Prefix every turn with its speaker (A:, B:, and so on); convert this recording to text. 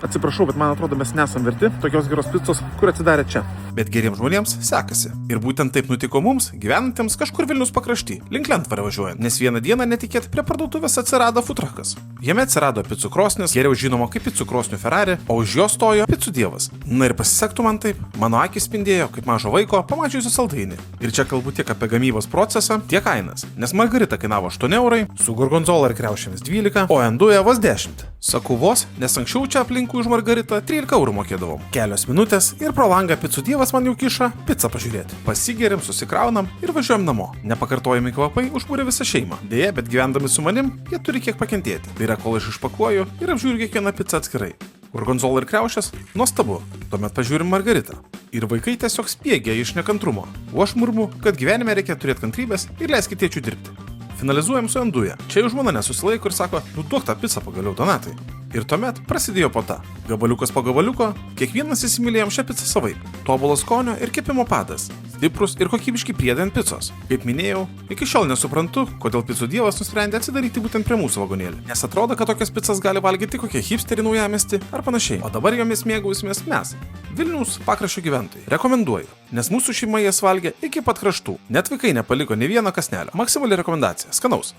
A: Atsiprašau, bet man atrodo, mes nesam verti tokios geros picos, kur atsidarė čia.
B: Bet geriems žmonėms sekasi. Ir būtent taip nutiko mums, gyvenantiems kažkur Vilniaus pakrašty, link Lentvario važiuojant, nes vieną dieną netikėtai prie parduotuvės atsirado futrakas. Jame atsirado picų krosnis, geriau žinoma kaip picų krosnių Ferrari, o už jo stojo picų dievas. Na ir pasisektų man taip, mano akis spindėjo kaip mažo vaiko pamačiusiu saldainį. Ir čia kalbu tiek apie gamybos procesą, tiek kainas, nes margarita kainavo 8 eurai, su gorgonzola ir kriaušėmis 12, o enduje vos 10. Sakau vos, nes anksčiau čia aplinkui už margaritą 13 eurų mokėdavom. Kelios minutės ir pro langą picų dievas man jau kiša pizzą pažiūrėti. Pasigeriam, susikraunam ir važiuojam namo. Nepakartojami kvapai užbūrė visą šeimą. Deja, bet gyvendami su manim, jie turi kiek pakentėti. Tai yra, kol aš išpakuoju ir apžiūriu kiekvieną pizzą atskirai. Gorgonzola ir kriaušės - nuostabu. Tuomet pažiūrim margaritą. Ir vaikai tiesiog spiegia iš nekantrumo. O aš murmu, kad gyvenime reikia turėti kantrybės ir leiskit tėčiui dirbti. Finalizuojam su enduje. Čia jau žmona nesusilaiko ir sako, duok tą pizzą pagaliau, Donatai. Ir tuomet prasidėjo puota. Gabaliukas po gabaliuko, kiekvienas įsimylėjom šią pizzą savaip. Tobulo skonio ir kepimo padas. Stiprus ir kokybiški priedai ant picos. Kaip minėjau, iki šiol nesuprantu, kodėl picų dievas nusprendė atsidaryti būtent prie mūsų vagonėlį. Nes atrodo, kad tokias pizzas gali valgyti kokie hipsteri naujamiestį ar panašiai. O dabar jomis mėgausimės mes, Vilniaus pakraščio gyventojai. Rekomenduoju, nes mūsų šeima jas valgė iki pat kraštų. Net vaikai nepaliko nei vieno kąsnelio. Maksimali rekomendacija. Skanaus.